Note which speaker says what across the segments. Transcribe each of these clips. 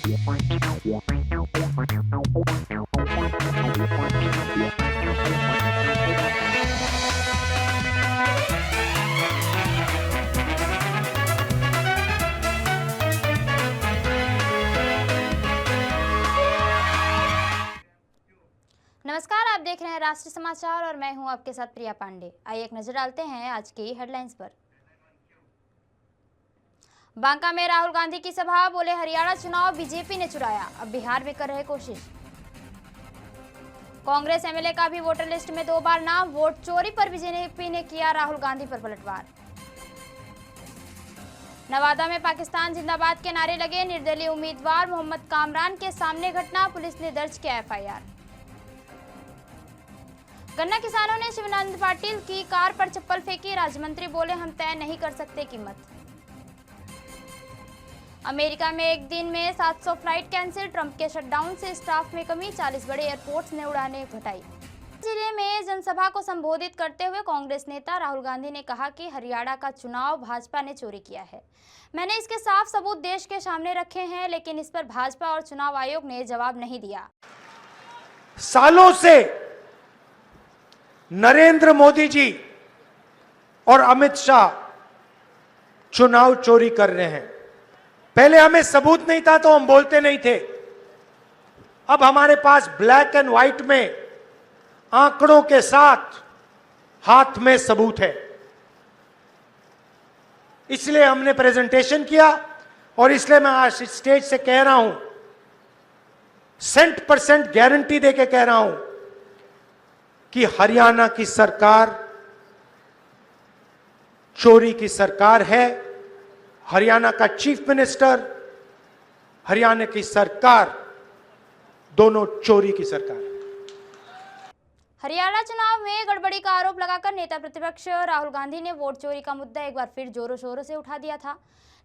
Speaker 1: नमस्कार, आप देख रहे हैं राष्ट्रीय समाचार और मैं हूं आपके साथ प्रिया पांडे। आइए एक नजर डालते हैं आज की हेडलाइंस पर। बांका में राहुल गांधी की सभा, बोले हरियाणा चुनाव बीजेपी ने चुराया, अब बिहार में कर रहे कोशिश। कांग्रेस एमएलए का भी वोटर लिस्ट में 2 बार नाम, वोट चोरी पर बीजेपी ने किया राहुल गांधी पर पलटवार। नवादा में पाकिस्तान जिंदाबाद के नारे लगे, निर्दलीय उम्मीदवार मोहम्मद कामरान के सामने घटना, पुलिस ने दर्ज किया एफआईआर। गन्ना किसानों ने शिवानंद पाटिल की कार पर चप्पल फेंकी, राज्य मंत्री बोले हम तय नहीं कर सकते कीमत। अमेरिका में एक दिन में 700 फ्लाइट कैंसिल, ट्रंप के शटडाउन से स्टाफ में कमी, 40 बड़े एयरपोर्ट्स ने उड़ानें घटाई। जिले में जनसभा को संबोधित करते हुए कांग्रेस नेता राहुल गांधी ने कहा कि हरियाणा का चुनाव भाजपा ने चोरी किया है। मैंने इसके साफ सबूत देश के सामने रखे हैं, लेकिन इस पर भाजपा और चुनाव आयोग ने जवाब नहीं दिया।
Speaker 2: सालों से नरेंद्र मोदी जी और अमित शाह चुनाव चोरी कर रहे हैं। पहले हमें सबूत नहीं था तो हम बोलते नहीं थे, अब हमारे पास ब्लैक एंड व्हाइट में आंकड़ों के साथ हाथ में सबूत है, इसलिए हमने प्रेजेंटेशन किया और इसलिए मैं आज स्टेज से कह रहा हूं, 100% गारंटी देके कह रहा हूं कि हरियाणा की सरकार चोरी की सरकार है। हरियाणा का चीफ मिनिस्टर, हरियाणा की सरकार दोनों चोरी की सरकार है।
Speaker 1: हरियाणा चुनाव में गड़बड़ी का आरोप लगाकर नेता प्रतिपक्ष राहुल गांधी ने वोट चोरी का मुद्दा एक बार फिर जोरों शोरों से उठा दिया था,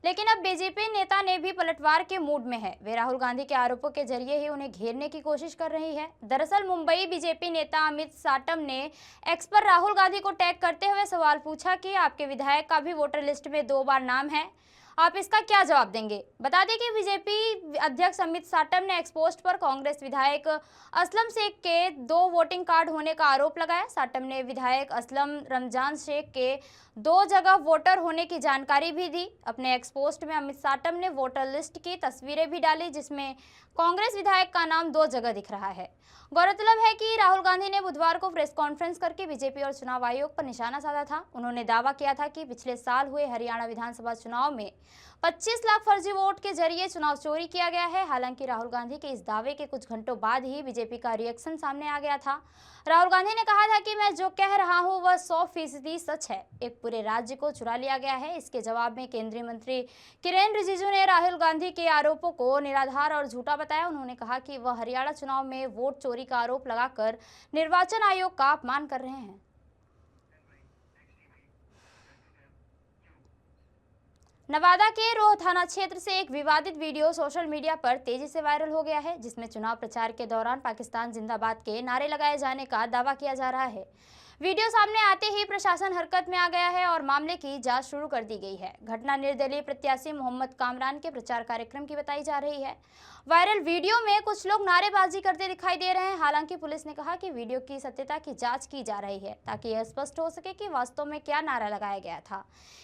Speaker 1: लेकिन अब बीजेपी नेता ने भी पलटवार के मूड में है। वे राहुल गांधी के आरोपों के जरिए ही उन्हें घेरने की कोशिश कर रही है। दरअसल मुंबई बीजेपी नेता अमित साटम ने एक्स पर राहुल गांधी को टैग करते हुए सवाल पूछा कि आपके विधायक का भी वोटर लिस्ट में 2 बार नाम है, आप इसका क्या जवाब देंगे। बता दें कि बीजेपी अध्यक्ष अमित साटम ने एक्सपोस्ट पर कांग्रेस विधायक असलम शेख के 2 वोटिंग कार्ड होने का आरोप लगाया। साटम ने विधायक असलम रमजान शेख के 2 जगह वोटर होने की जानकारी भी दी। अपने एक्सपोस्ट में अमित साटम ने वोटर लिस्ट की तस्वीरें भी डाली, जिसमें कांग्रेस विधायक का नाम 2 जगह दिख रहा है। गौरतलब है कि राहुल गांधी ने बुधवार को प्रेस कॉन्फ्रेंस करके बीजेपी और चुनाव आयोग पर निशाना साधा था। उन्होंने दावा किया था कि पिछले साल हुए हरियाणा विधानसभा चुनाव में 25 लाख फर्जी वोट के जरिए चुनाव चोरी किया गया है। हालांकि राहुल गांधी के इस दावे के कुछ घंटों बाद ही बीजेपी का रिएक्शन सामने आ गया था। राहुल गांधी ने कहा था कि मैं जो कह रहा हूं वह 100% सच है, एक पूरे राज्य को चुरा लिया गया है। इसके जवाब में केंद्रीय मंत्री किरेन रिजिजू ने राहुल गांधी के आरोपों को निराधार और झूठा बताया। उन्होंने कहा कि वह हरियाणा चुनाव में वोट चोरी का आरोप लगाकर निर्वाचन आयोग का अपमान कर रहे हैं। नवादा के रोह थाना क्षेत्र से एक विवादित वीडियो सोशल मीडिया पर तेजी से वायरल हो गया है, जिसमें चुनाव प्रचार के दौरान पाकिस्तान जिंदाबाद के नारे लगाए जाने का दावा किया जा रहा है। वीडियो सामने आते ही प्रशासन हरकत में आ गया है और मामले की जांच शुरू कर दी गई है। घटना निर्दलीय प्रत्याशी मोहम्मद कामरान के प्रचार कार्यक्रम की बताई जा रही है। वायरल वीडियो में कुछ लोग नारेबाजी करते दिखाई दे रहे हैं। हालांकि पुलिस ने कहा कि वीडियो की सत्यता की जांच की जा रही है, ताकि यह स्पष्ट हो सके कि वास्तव में क्या नारा लगाया गया था।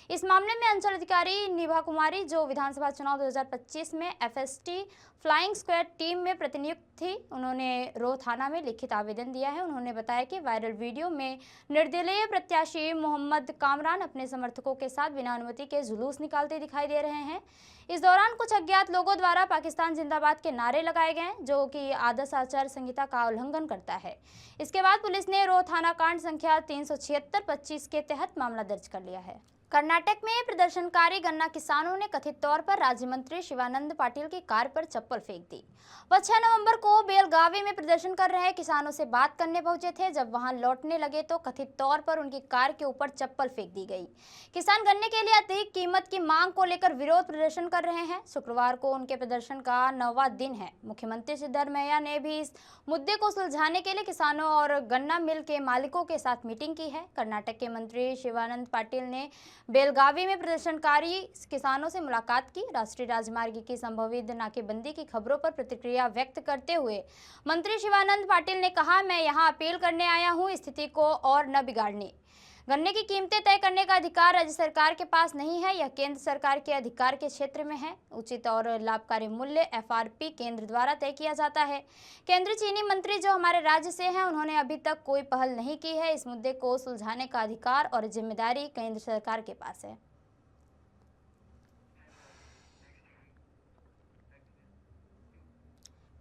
Speaker 1: इस मामले में अंचल अधिकारी निभा कुमारी, जो विधानसभा चुनाव 2025 में एफएसटी फ्लाइंग स्क्वाड टीम में प्रतिनियुक्त थी, उन्होंने रोह थाना में लिखित आवेदन दिया है। उन्होंने बताया कि वायरल वीडियो में निर्दलीय प्रत्याशी मोहम्मद कामरान अपने समर्थकों के साथ बिना अनुमति के जुलूस निकालते दिखाई दे रहे हैं। इस दौरान कुछ अज्ञात लोगों द्वारा पाकिस्तान जिंदाबाद के नारे लगाए गए, जो कि आदर्श आचार संहिता का उल्लंघन करता है। इसके बाद पुलिस ने रोह थाना कांड संख्या 376-25 के तहत मामला दर्ज कर लिया है। कर्नाटक में प्रदर्शनकारी गन्ना किसानों ने कथित तौर पर राज्य मंत्री शिवानंद पाटिल की कार पर चप्पल फेंक दी। वह 6 नवंबर को बेलगावी में प्रदर्शन कर रहे किसानों से बात करने पहुंचे थे। जब वहां लौटने लगे तो कथित तौर पर उनकी कार के ऊपर चप्पल फेंक दी गई। किसान गन्ने के लिए अधिक कीमत की मांग को लेकर विरोध प्रदर्शन कर रहे हैं। शुक्रवार को उनके प्रदर्शन का 9वां दिन है। मुख्यमंत्री सिद्धरमैया ने भी इस मुद्दे को सुलझाने के लिए किसानों और गन्ना मिल के मालिकों के साथ मीटिंग की है। कर्नाटक के मंत्री शिवानंद पाटिल ने बेलगावी में प्रदर्शनकारी किसानों से मुलाकात की। राष्ट्रीय राजमार्ग की संभावित नाकेबंदी की खबरों पर प्रतिक्रिया व्यक्त करते हुए मंत्री शिवानंद पाटिल ने कहा, मैं यहां अपील करने आया हूं स्थिति को और न बिगाड़ने। गन्ने की कीमतें तय करने का अधिकार राज्य सरकार के पास नहीं है, यह केंद्र सरकार के अधिकार के क्षेत्र में है। उचित और लाभकारी मूल्य एफआरपी केंद्र द्वारा तय किया जाता है। केंद्रीय चीनी मंत्री जो हमारे राज्य से हैं, उन्होंने अभी तक कोई पहल नहीं की है। इस मुद्दे को सुलझाने का अधिकार और जिम्मेदारी केंद्र सरकार के पास है।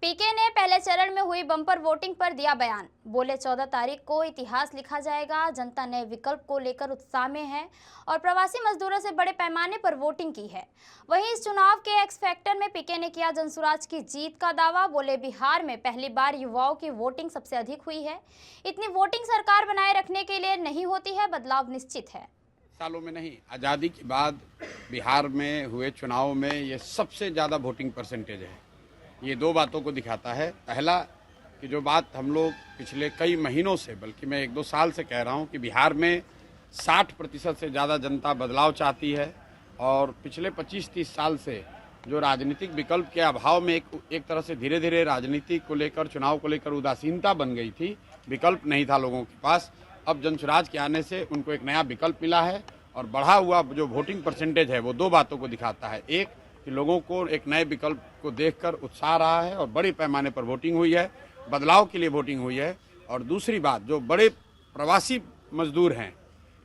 Speaker 1: पीके ने पहले चरण में हुई बम्पर वोटिंग पर दिया बयान। बोले 14 तारीख को इतिहास लिखा जाएगा। जनता नए विकल्प को लेकर उत्साह में है और प्रवासी मजदूरों से बड़े पैमाने पर वोटिंग की है। वहीं इस चुनाव के एक्स फैक्टर में पीके ने किया जनसुराज की जीत का दावा। बोले बिहार में पहली बार युवाओं की वोटिंग सबसे अधिक हुई है। इतनी वोटिंग सरकार बनाए रखने के लिए नहीं होती है, बदलाव निश्चित है।
Speaker 3: सालों में नहीं, आज़ादी के बाद बिहार में हुए चुनाव में ये सबसे ज़्यादा वोटिंग परसेंटेज है। ये दो बातों को दिखाता है। पहला कि जो बात हम लोग पिछले कई महीनों से, बल्कि मैं 1-2 साल से कह रहा हूँ कि बिहार में 60% से ज़्यादा जनता बदलाव चाहती है और पिछले 25-30 साल से जो राजनीतिक विकल्प के अभाव में एक तरह से धीरे धीरे राजनीति को लेकर, चुनाव को लेकर उदासीनता बन गई थी, विकल्प नहीं था लोगों के पास। अब जनसुराज के आने से उनको एक नया विकल्प मिला है और बढ़ा हुआ जो वोटिंग परसेंटेज है वो दो बातों को दिखाता है। एक कि लोगों को एक नए विकल्प को देखकर उत्साह रहा है और बड़े पैमाने पर वोटिंग हुई है, बदलाव के लिए वोटिंग हुई है। और दूसरी बात, जो बड़े प्रवासी मजदूर हैं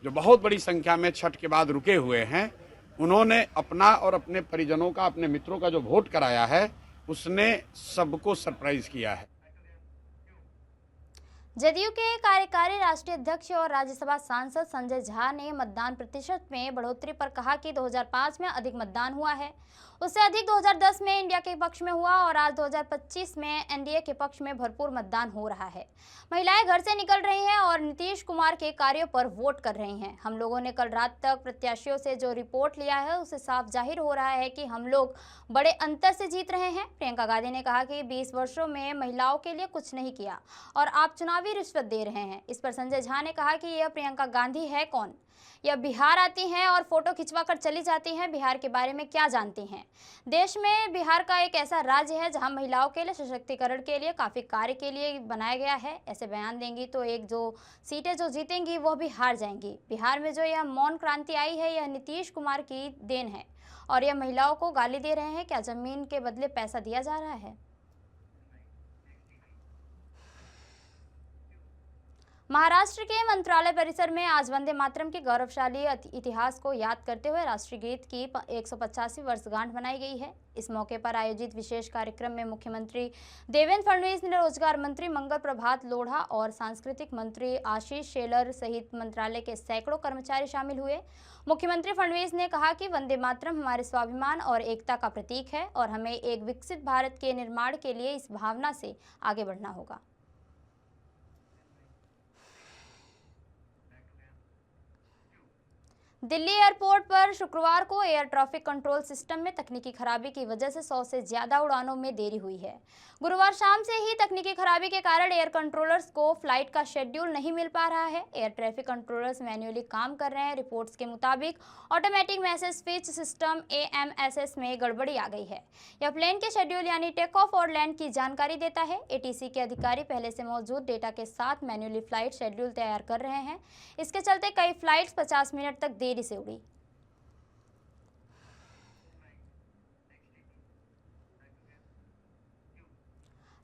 Speaker 3: जो बहुत बड़ी संख्या में छठ के बाद रुके हुए हैं, उन्होंने अपना और अपने परिजनों का, अपने मित्रों का जो वोट कराया है, उसने सबको सरप्राइज किया है।
Speaker 1: जदयू के कार्यकारी राष्ट्रीय अध्यक्ष और राज्यसभा सांसद संजय झा ने मतदान प्रतिशत में बढ़ोतरी पर कहा कि 2005 में अधिक मतदान हुआ है, उससे अधिक 2010 में इंडिया के पक्ष में हुआ और आज 2025 में एनडीए के पक्ष में भरपूर मतदान हो रहा है। महिलाएं घर से निकल रही हैं और नीतीश कुमार के कार्यों पर वोट कर रही हैं। हम लोगों ने कल रात तक प्रत्याशियों से जो रिपोर्ट लिया है, उससे साफ जाहिर हो रहा है कि हम लोग बड़े अंतर से जीत रहे हैं। प्रियंका गांधी ने कहा कि 20 वर्षों में महिलाओं के लिए कुछ नहीं किया और आप चुनावी रिश्वत दे रहे हैं। इस पर संजय झा ने कहा कि यह प्रियंका गांधी है कौन? यह बिहार आती हैं और फोटो खिंचवा कर चली जाती हैं। बिहार के बारे में क्या जानती हैं? देश में बिहार का एक ऐसा राज्य है जहां महिलाओं के लिए सशक्तिकरण के लिए काफ़ी कार्य के लिए बनाया गया है। ऐसे बयान देंगी तो एक जो सीटें जो जीतेंगी वो भी हार जाएंगी। बिहार में जो यह मौन क्रांति आई है, यह नीतीश कुमार की देन है और यह महिलाओं को गाली दे रहे हैं। क्या जमीन के बदले पैसा दिया जा रहा है? महाराष्ट्र के मंत्रालय परिसर में आज वंदे मातरम के गौरवशाली इतिहास को याद करते हुए राष्ट्रीय गीत की 185वीं वर्षगांठ मनाई गई है। इस मौके पर आयोजित विशेष कार्यक्रम में मुख्यमंत्री देवेंद्र फडणवीस ने रोजगार मंत्री मंगल प्रभात लोढ़ा और सांस्कृतिक मंत्री आशीष शेलर सहित मंत्रालय के सैकड़ों कर्मचारी शामिल हुए। मुख्यमंत्री फडणवीस ने कहा कि वंदे मातरम हमारे स्वाभिमान और एकता का प्रतीक है और हमें एक विकसित भारत के निर्माण के लिए इस भावना से आगे बढ़ना होगा। दिल्ली एयरपोर्ट पर शुक्रवार को एयर ट्रैफिक कंट्रोल सिस्टम में तकनीकी खराबी की वजह से 100 से ज्यादा उड़ानों में देरी हुई है। गुरुवार शाम से ही तकनीकी खराबी के कारण एयर कंट्रोलर्स को फ्लाइट का शेड्यूल नहीं मिल पा रहा है। एयर ट्रैफिक कंट्रोलर्स मैन्युअली काम कर रहे हैं। रिपोर्ट्स के मुताबिक automatic message switch system AMSS में गड़बड़ी आ गई है। यह प्लेन के शेड्यूल यानी टेक ऑफ और लैंड की जानकारी देता है। ATC के अधिकारी पहले से मौजूद डेटा के साथ मैन्युअली फ्लाइट शेड्यूल तैयार कर रहे हैं। इसके चलते कई फ्लाइट्स 50 मिनट तक देरी से उड़ी।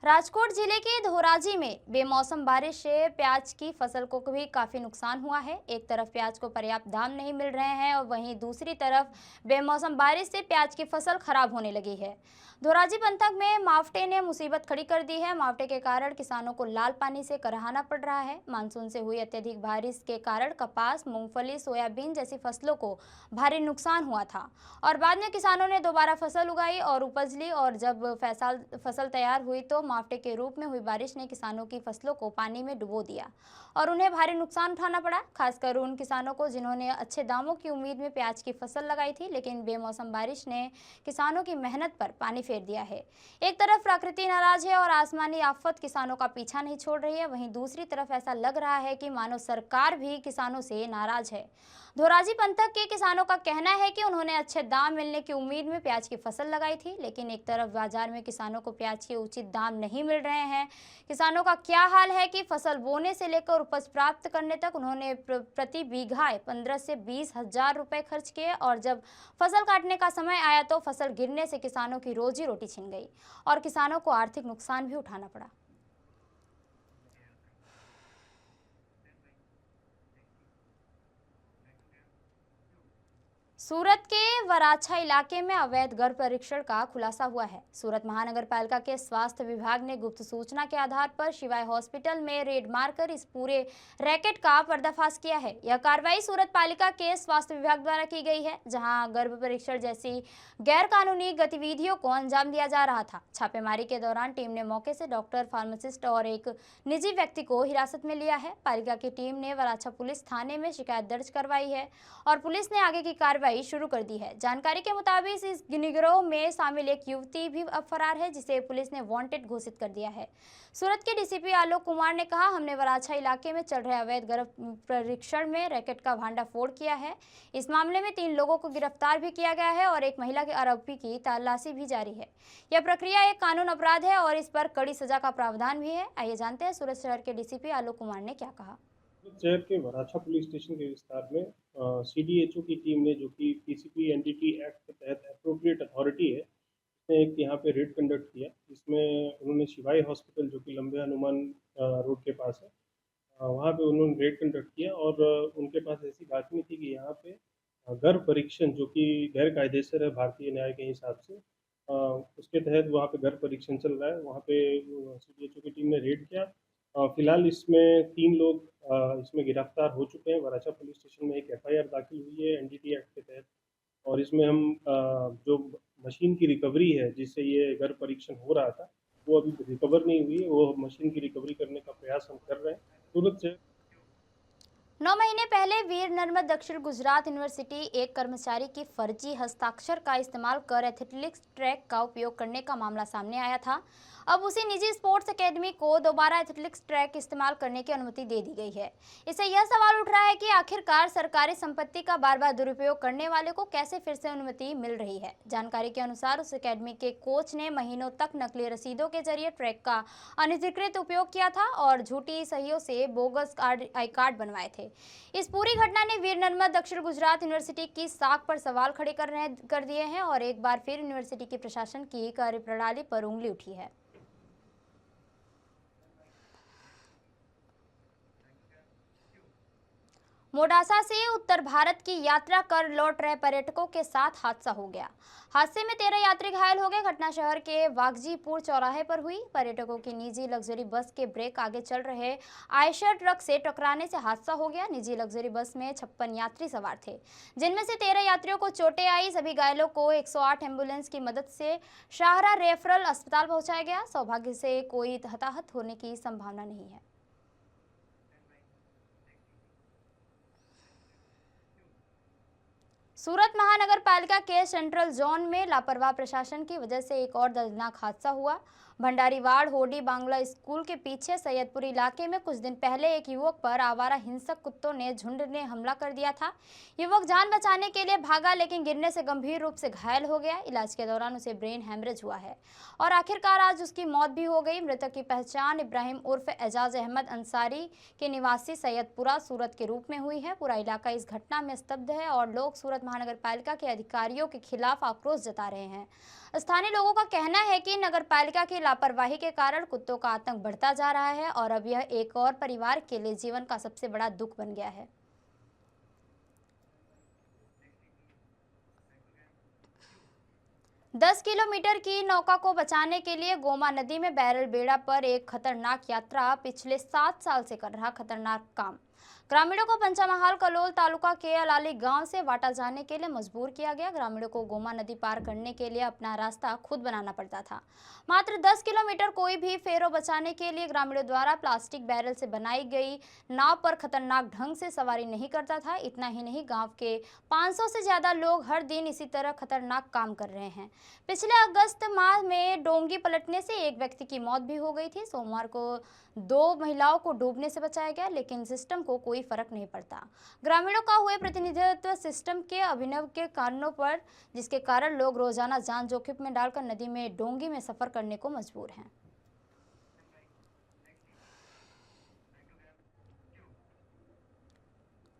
Speaker 1: राजकोट जिले के धोराजी में बेमौसम बारिश से प्याज की फसल को भी काफ़ी नुकसान हुआ है। एक तरफ प्याज को पर्याप्त दाम नहीं मिल रहे हैं और वहीं दूसरी तरफ बेमौसम बारिश से प्याज की फसल खराब होने लगी है। धोराजी पंथक में मावठे ने मुसीबत खड़ी कर दी है। मावठे के कारण किसानों को लाल पानी से कराहना पड़ रहा है। मानसून से हुई अत्यधिक बारिश के कारण कपास, मूंगफली, सोयाबीन जैसी फसलों को भारी नुकसान हुआ था और बाद में किसानों ने दोबारा फसल उगाई और उपज ली और जब फसल तैयार हुई तो मुआवजे के रूप में हुई बारिश ने किसानों की फसलों को पानी में डुबो दिया और उन्हें भारी नुकसान उठाना पड़ा, खासकर उन किसानों को जिन्होंने अच्छे दामों की उम्मीद में प्याज की फसल लगाई थी। लेकिन बेमौसम बारिश ने किसानों की मेहनत पर पानी फेर दिया है। एक तरफ प्रकृति नाराज है और आसमानी आफत किसानों का पीछा नहीं छोड़ रही है, वहीं दूसरी तरफ ऐसा लग रहा है कि मानो सरकार भी किसानों से नाराज है। धोराजी पंथक के किसानों का कहना है कि उन्होंने अच्छे दाम मिलने की उम्मीद में प्याज की फसल लगाई थी, लेकिन एक तरफ बाजार में किसानों को प्याज के उचित दाम नहीं मिल रहे हैं। किसानों का क्या हाल है कि फसल बोने से लेकर उपज प्राप्त करने तक उन्होंने प्रति बीघा 15 से 20 हजार रुपए खर्च किए और जब फसल काटने का समय आया तो फसल गिरने से किसानों की रोजी रोटी छिन गई और किसानों को आर्थिक नुकसान भी उठाना पड़ा। सूरत के वराछा इलाके में अवैध गर्भ परीक्षण का खुलासा हुआ है। सूरत महानगर पालिका के स्वास्थ्य विभाग ने गुप्त सूचना के आधार पर शिवाय हॉस्पिटल में रेड मारकर इस पूरे रैकेट का पर्दाफाश किया है। यह कार्रवाई सूरत पालिका के स्वास्थ्य विभाग द्वारा की गई है, जहां गर्भ परीक्षण जैसी गैर कानूनी गतिविधियों को अंजाम दिया जा रहा था। छापेमारी के दौरान टीम ने मौके से डॉक्टर, फार्मासिस्ट और एक निजी व्यक्ति को हिरासत में लिया है। पालिका की टीम ने वराछा पुलिस थाने में शिकायत दर्ज करवाई है और पुलिस ने आगे की कार्रवाई शुरू कर दी है। जानकारी के मुताबिक इस गिरोह में शामिल एक युवती भी अब फरार है, जिसे पुलिस ने वांटेड घोषित कर दिया है। सूरत के डीसीपी आलोक कुमार ने कहा, हमने वराछा इलाके में चल रहे अवैध गर्भ परीक्षण में रैकेट का भांडाफोड़ किया है। इस मामले में 3 लोगों को गिरफ्तार भी किया गया है और एक महिला के आरोपी की तलाशी भी जारी है। यह प्रक्रिया एक कानून अपराध है और इस पर कड़ी सजा का प्रावधान भी है। आइए जानते हैं सूरत शहर के डीसीपी आलोक कुमार ने क्या कहा।
Speaker 4: शहर के वराछा पुलिस स्टेशन के विस्तार में सीडीएचओ की टीम ने, जो कि पीसीपी एनडीटी एक्ट के तहत अप्रोप्रिएट अथॉरिटी है, उसने एक यहाँ पे रेड कंडक्ट किया। इसमें उन्होंने शिवाई हॉस्पिटल, जो कि लंबे हनुमान रोड के पास है, वहाँ पे उन्होंने रेड कंडक्ट किया और उनके पास ऐसी बातमी थी कि यहाँ पे गर्भ परीक्षण, जो कि गैर कायदेसर है भारतीय न्याय के हिसाब से, उसके तहत वहाँ पे गर्भ परीक्षण चल रहा है। वहाँ पे सीडीएचओ की टीम ने रेड किया। फिलहाल इसमें 3 लोग इसमें गिरफ्तार हो चुके हैं। वराछा पुलिस स्टेशन में एक एफआईआर दाखिल हुई है एनडीटी एक्ट के तहत और इसमें हम जो मशीन की रिकवरी है जिससे ये गर्भ परीक्षण हो रहा था, वो अभी रिकवर नहीं हुई है। वो मशीन की रिकवरी करने का प्रयास हम कर रहे हैं। सूरत से
Speaker 1: 9 महीने पहले वीर नर्मद दक्षिण गुजरात यूनिवर्सिटी एक कर्मचारी की फर्जी हस्ताक्षर का इस्तेमाल कर एथलेटिक्स ट्रैक का उपयोग करने का मामला सामने आया था। अब उसी निजी स्पोर्ट्स एकेडमी को दोबारा एथलेटिक्स ट्रैक इस्तेमाल करने की अनुमति दे दी गई है। इससे यह सवाल उठ रहा है कि आखिरकार सरकारी संपत्ति का बार बार दुरुपयोग करने वाले को कैसे फिर से अनुमति मिल रही है। जानकारी के अनुसार उस एकेडमी के कोच ने महीनों तक नकली रसीदों के जरिए ट्रैक का अनधिकृत उपयोग किया था और झूठी सहियों से बोगस आई कार्ड बनवाए थे। इस पूरी घटना ने वीर नर्मद दक्षिण गुजरात यूनिवर्सिटी की साख पर सवाल खड़े कर दिए हैं और एक बार फिर यूनिवर्सिटी की प्रशासन की कार्यप्रणाली पर उंगली उठी है। मोडासा से उत्तर भारत की यात्रा कर लौट रहे पर्यटकों के साथ हादसा हो गया। हादसे में 13 यात्री घायल हो गए। घटना शहर के वागजीपुर चौराहे पर हुई। पर्यटकों की निजी लग्जरी बस के ब्रेक आगे चल रहे आयशर ट्रक से टकराने से हादसा हो गया। निजी लग्जरी बस में 56 यात्री सवार थे, जिनमें से 13 यात्रियों को चोटें आई। सभी घायलों को 108 एम्बुलेंस की मदद से शाहरा रेफरल अस्पताल पहुंचाया गया। सौभाग्य से कोई हताहत होने की संभावना नहीं है। सूरत महानगर पालिका के सेंट्रल जोन में लापरवाह प्रशासन की वजह से एक और दर्दनाक हादसा हुआ। भंडारीवाड़ होडी बांग्ला स्कूल के पीछे सैयदपुर इलाके में कुछ दिन पहले एक युवक पर आवारा हिंसक कुत्तों ने झुंड ने हमला कर दिया था। युवक जान बचाने के लिए भागा, लेकिन गिरने से गंभीर रूप से घायल हो गया। इलाज के दौरान उसे ब्रेन हेमरेज हुआ है और आखिरकार आज उसकी मौत भी हो गई। मृतक की पहचान इब्राहिम उर्फ एजाज अहमद अंसारी के निवासी सैयदपुरा सूरत के रूप में हुई है। पूरा इलाका इस घटना में स्तब्ध है और लोग सूरत महानगर पालिका के अधिकारियों के खिलाफ आक्रोश जता रहे हैं। स्थानीय लोगों का कहना है कि नगर पालिका की लापरवाही के कारण कुत्तों का आतंक बढ़ता जा रहा है और अब यह एक और परिवार के लिए जीवन का सबसे बड़ा दुख बन गया है। दस किलोमीटर की नौका को बचाने के लिए गोमा नदी में बैरल बेड़ा पर एक खतरनाक यात्रा पिछले 7 साल से कर रहा खतरनाक काम। ग्रामीणों को पंचामहाल कलोल तालुका के अलाली गांव से वाटा जाने के लिए मजबूर किया गया। ग्रामीणों को गोमा नदी पार करने के लिए अपना रास्ता खुद बनाना पड़ता था। मात्र 10 किलोमीटर कोई भी फेरों बचाने के लिए ग्रामीणों द्वारा प्लास्टिक बैरल से बनाई गई नाव पर खतरनाक ढंग से सवारी नहीं करता था। इतना ही नहीं, गांव के 500 से ज्यादा लोग हर दिन इसी तरह खतरनाक काम कर रहे हैं। पिछले अगस्त माह में डोंगी पलटने से एक व्यक्ति की मौत भी हो गई थी। सोमवार को 2 महिलाओं को डूबने से बचाया गया, लेकिन सिस्टम को कोई फर्क नहीं पड़ता। ग्रामीणों का हुए प्रतिनिधित्व सिस्टम के अभिनव के कारणों पर, जिसके कारण लोग रोजाना जान जोखिम में डालकर नदी में डोंगी में सफर करने को मजबूर हैं।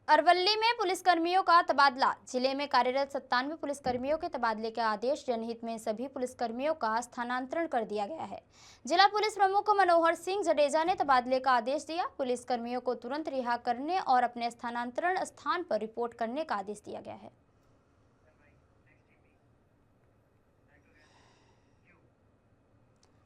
Speaker 1: अरवली में पुलिसकर्मियों का तबादला। जिले में कार्यरत 97 पुलिसकर्मियों के तबादले के आदेश जनहित में सभी पुलिसकर्मियों का स्थानांतरण कर दिया गया है। जिला पुलिस प्रमुख मनोहर सिंह जडेजा ने तबादले का आदेश दिया। पुलिसकर्मियों को तुरंत रिहा करने और अपने स्थानांतरण स्थान पर रिपोर्ट करने का आदेश दिया गया है।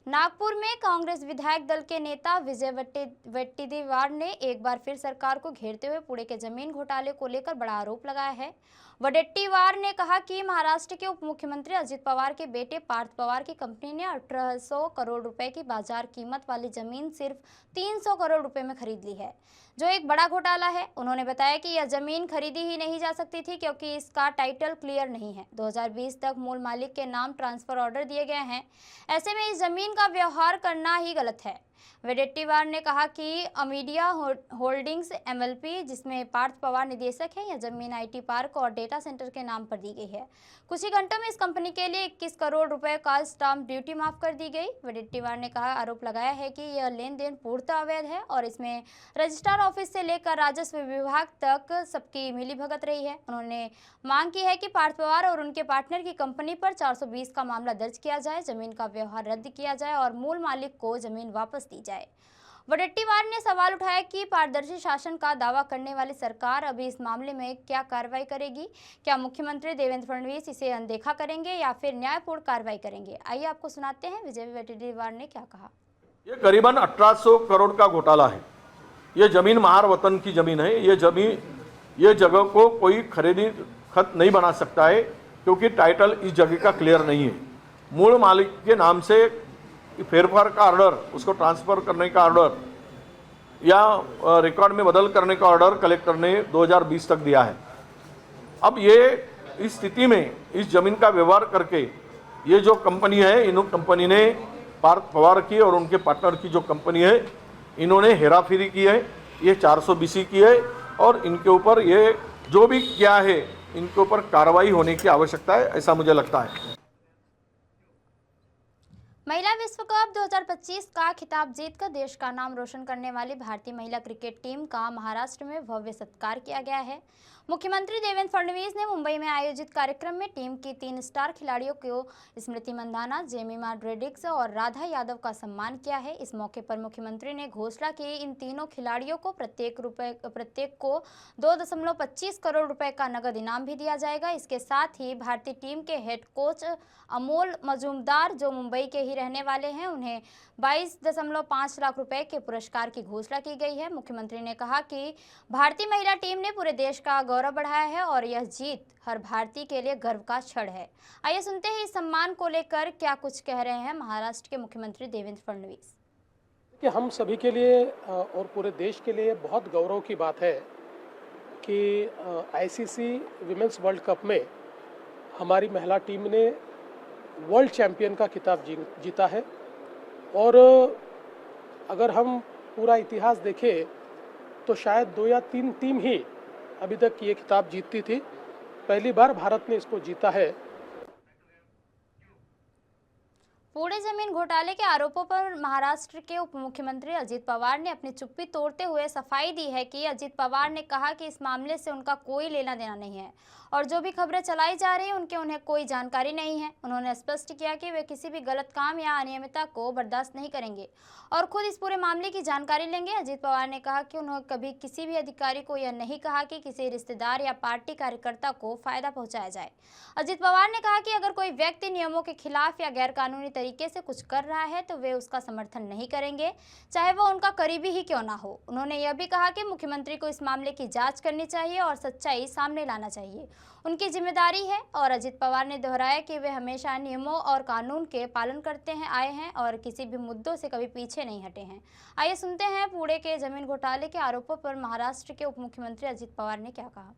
Speaker 1: नागपुर में कांग्रेस विधायक दल के नेता विजय वट्टीवार ने एक बार फिर सरकार को घेरते हुए पुणे के जमीन घोटाले को लेकर बड़ा आरोप लगाया है। वट्टीवार ने कहा कि महाराष्ट्र के उप मुख्यमंत्री अजित पवार के बेटे पार्थ पवार की कंपनी ने 1800 करोड़ रुपए की बाजार कीमत वाली जमीन सिर्फ 300 करोड़ रुपए में खरीद ली है, जो एक बड़ा घोटाला है। उन्होंने बताया कि यह जमीन खरीदी ही नहीं जा सकती थी क्योंकि इसका टाइटल क्लियर नहीं है। 2020 तक मूल मालिक के नाम ट्रांसफर ऑर्डर दिए गए हैं। ऐसे में इस जमीन का व्यवहार करना ही गलत है। वट्टीवार ने कहा कि अमीडिया होल्डिंग्स एमएलपी, जिसमें पार्थ पवार निदेशक है, यह जमीन आईटी पार्क और डेटा सेंटर के नाम पर दी गई है। कुछ ही घंटों में इस कंपनी के लिए 21 करोड़ रुपए का स्टाम्प ड्यूटी माफ कर दी गई। वट्टीवार ने आरोप लगाया है कि यह लेन देन पूर्णतः अवैध है और इसमें रजिस्ट्रार ऑफिस से लेकर राजस्व विभाग तक सबकी मिलीभगत रही है। उन्होंने मांग की है कि पार्थ पवार और उनके पार्टनर की कंपनी पर 420 का मामला दर्ज किया जाए, जमीन का व्यवहार रद्द किया जाए और मूल मालिक को जमीन वापस दी जाए। वट्टीवार ने सवाल उठाया कि पारदर्शी शासन का दावा करने वाली सरकार अभी इस मामले में क्या कार्रवाई करेगी। क्या मुख्यमंत्री देवेंद्र फडणवीस इसे अनदेखा करेंगे या फिर न्यायपूर्ण कार्रवाई करेंगे? आइए आपको सुनाते हैं विजय वट्टीवार ने क्या कहा।
Speaker 5: ये करीबन 1800 करोड़ का घोटाला है। ये जमीन महार वतन की जमीन है। ये जगह को कोई खरीदी खत नहीं बना सकता है क्योंकि टाइटल इस जगह का क्लियर नहीं है। मूल मालिक के नाम से फेरफार का ऑर्डर, उसको ट्रांसफर करने का ऑर्डर या रिकॉर्ड में बदल करने का ऑर्डर कलेक्टर ने 2020 तक दिया है। अब ये इस स्थिति में इस जमीन का व्यवहार करके ये जो कंपनी है, इन कंपनी ने पार्थ पवार की और उनके पार्टनर की जो कंपनी है, इन्होंने हेराफेरी की है। ये 420 की है और इनके ऊपर ये जो भी किया है, इनके ऊपर कार्रवाई होने की आवश्यकता है, ऐसा मुझे लगता है।
Speaker 1: महिला विश्व कप 2025 का खिताब जीतकर देश का नाम रोशन करने वाली भारतीय महिला क्रिकेट टीम का महाराष्ट्र में भव्य सत्कार किया गया है। मुख्यमंत्री देवेंद्र फडणवीस ने मुंबई में आयोजित कार्यक्रम में टीम की 3 स्टार खिलाड़ियों को स्मृति मंदाना, जेमिमा ड्रेडिक्स और राधा यादव का सम्मान किया है। इस मौके पर मुख्यमंत्री ने घोषणा की इन तीनों खिलाड़ियों को प्रत्येक को 2.25 करोड़ रुपए का नगद इनाम भी दिया जाएगा। इसके साथ ही भारतीय टीम के हेड कोच अमोल मजूमदार, जो मुंबई के ही रहने वाले हैं, उन्हें 22.5 लाख रुपए के पुरस्कार की घोषणा की गई है। मुख्यमंत्री ने कहा कि भारतीय महिला टीम ने पूरे देश का गौरव बढ़ाया है और यह जीत हर भारतीय के लिए गर्व का क्षण है। आइए सुनते हैं इस सम्मान को लेकर क्या कुछ कह रहे हैं महाराष्ट्र के मुख्यमंत्री देवेंद्र फडणवीस।
Speaker 6: कि हम सभी के लिए और पूरे देश के लिए बहुत गौरव की बात है कि आईसीसी विमेंस वर्ल्ड कप में हमारी महिला टीम ने वर्ल्ड चैंपियन का खिताब जीता है। और अगर हम पूरा इतिहास देखें तो शायद 2 या 3 टीम ही अभी तक ये खिताब जीतती थी। पहली बार भारत ने इसको जीता है।
Speaker 1: पुणे जमीन घोटाले के आरोपों पर महाराष्ट्र के उप मुख्यमंत्री अजित पवार ने अपनी चुप्पी तोड़ते हुए सफाई दी है कि अजित पवार ने कहा कि इस मामले से उनका कोई लेना देना नहीं है और जो भी खबरें चलाई जा रही हैं उन्हें कोई जानकारी नहीं है। उन्होंने स्पष्ट किया कि वे किसी भी गलत काम या अनियमितता को बर्दाश्त नहीं करेंगे और खुद इस पूरे मामले की जानकारी लेंगे। अजित पवार ने कहा कि उन्होंने कभी किसी भी अधिकारी को यह नहीं कहा कि किसी रिश्तेदार या पार्टी कार्यकर्ता को फायदा पहुंचाया जाए। अजित पवार ने कहा कि अगर कोई व्यक्ति नियमों के खिलाफ या गैरकानूनी तरीके से कुछ कर रहा है तो वे उसका समर्थन नहीं करेंगे, चाहे वो उनका करीबी ही क्यों ना हो। उन्होंने यह भी कहा कि मुख्यमंत्री को इस मामले की जांच करनी चाहिए और सच्चाई सामने लाना चाहिए, उनकी जिम्मेदारी है। और अजित पवार ने दोहराया कि वे हमेशा नियमों और कानून के पालन करते आए हैं और किसी भी मुद्दों से कभी पीछे नहीं हटे हैं। आइए सुनते हैं पुणे के जमीन घोटाले के आरोपों पर महाराष्ट्र के उप मुख्यमंत्री अजित पवार ने क्या कहा।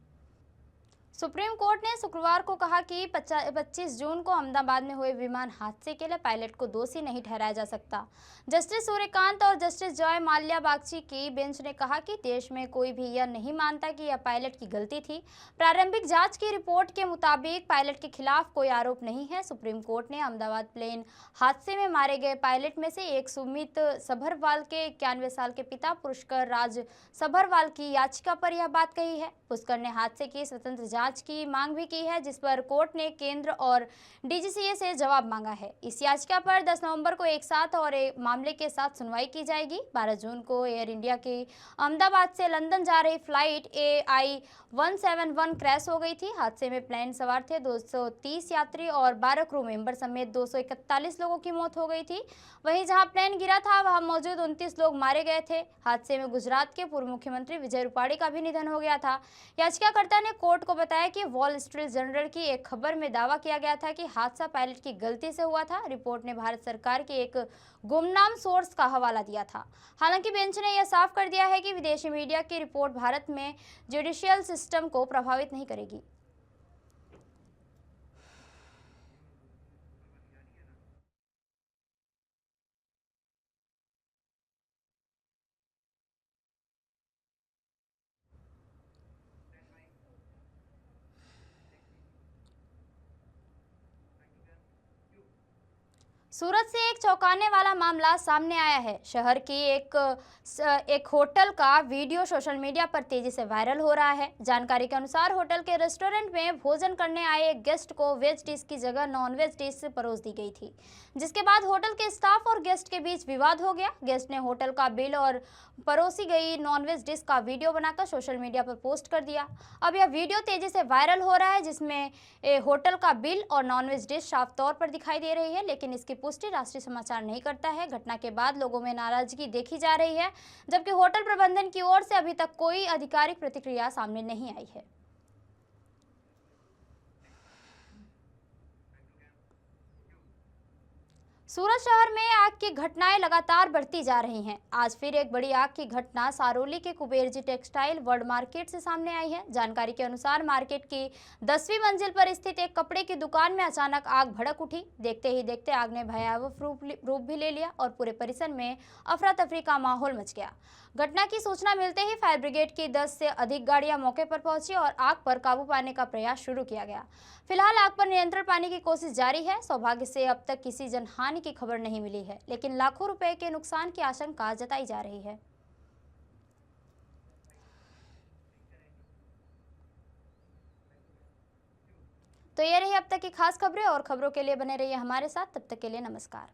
Speaker 1: सुप्रीम कोर्ट ने शुक्रवार को कहा कि 25 जून को अहमदाबाद में हुए विमान हादसे के लिए पायलट को दोषी नहीं ठहराया जा सकता। जस्टिस सूर्यकांत और जस्टिस जॉय माल्या बागची की बेंच ने कहा कि देश में कोई भी यह नहीं मानता कि यह पायलट की गलती थी। प्रारंभिक जांच की रिपोर्ट के मुताबिक पायलट के खिलाफ कोई आरोप नहीं है। सुप्रीम कोर्ट ने अहमदाबाद प्लेन हादसे में मारे गए पायलट में से एक सुमित सभरवाल के 91 साल के पिता पुष्कर राज सभरवाल की याचिका पर यह बात कही है। पुष्कर ने हादसे की स्वतंत्र जांच की मांग भी की है, जिस पर कोर्ट ने केंद्र और डीजीसीए से जवाब मांगा है। इस याचिका पर 10 नवंबर को एक साथ और एक मामले के साथ सुनवाई की जाएगी। 12 जून को एयर इंडिया की अहमदाबाद से लंदन जा रही फ्लाइट AI-171 क्रैश हो गई थी। हादसे में प्लेन सवार थे 230 यात्री और 12 क्रू मेंबर समेत 241 लोगों की मौत हो गई थी। वहीं जहां प्लेन गिरा था वहां मौजूद 29 लोग मारे गए थे। हादसे में गुजरात के पूर्व मुख्यमंत्री विजय रूपाणी का भी निधन हो गया था। याचिकाकर्ता ने कोर्ट को बताया कि वॉल स्ट्रीट जर्नल की एक खबर में दावा किया गया था कि हादसा पायलट की गलती से हुआ था। रिपोर्ट ने भारत सरकार के एक गुमनाम सोर्स का हवाला दिया था। हालांकि बेंच ने यह साफ कर दिया है कि विदेशी मीडिया की रिपोर्ट भारत में जुडिशियल सिस्टम को प्रभावित नहीं करेगी। सूरत से एक चौंकाने वाला मामला सामने आया है। शहर की एक होटल का वीडियो सोशल मीडिया पर तेजी से वायरल हो रहा है। जानकारी के अनुसार होटल के रेस्टोरेंट में भोजन करने आए एक गेस्ट को वेज डिश की जगह नॉन-वेज डिश परोस दी गई थी, जिसके बाद होटल के स्टाफ और गेस्ट के बीच विवाद हो गया। गेस्ट ने होटल का बिल और परोसी गई नॉन-वेज डिश का वीडियो बनाकर सोशल मीडिया पर पोस्ट कर दिया। अब यह वीडियो तेजी से वायरल हो रहा है, जिसमें होटल का बिल और नॉन-वेज डिश साफ तौर पर दिखाई दे रही है, लेकिन इसकी पुष्टि राष्ट्रीय समाचार नहीं करता है। घटना के बाद लोगों में नाराजगी देखी जा रही है, जबकि होटल प्रबंधन की ओर से अभी तक कोई आधिकारिक प्रतिक्रिया सामने नहीं आई है। सूरत शहर में आग की घटनाएं लगातार बढ़ती जा रही हैं। आज फिर एक बड़ी आग की घटना सारोली के कुबेरजी टेक्सटाइल वर्ल्ड मार्केट से सामने आई है। जानकारी के अनुसार मार्केट की 10वीं मंजिल पर स्थित एक कपड़े की दुकान में अचानक आग भड़क उठी। देखते ही देखते आग ने भयावह रूप भी ले लिया और पूरे परिसर में अफरा तफरी का माहौल मच गया। घटना की सूचना मिलते ही फायर ब्रिगेड की 10 से अधिक गाड़ियां मौके पर पहुंची और आग पर काबू पाने का प्रयास शुरू किया गया। फिलहाल आग पर नियंत्रण पाने की कोशिश जारी है। सौभाग्य से अब तक किसी जनहानि की खबर नहीं मिली है, लेकिन लाखों रुपए के नुकसान की आशंका जताई जा रही है। तो ये रही अब तक की खास खबरें, और खबरों के लिए बने रहिए हमारे साथ। तब तक के लिए नमस्कार।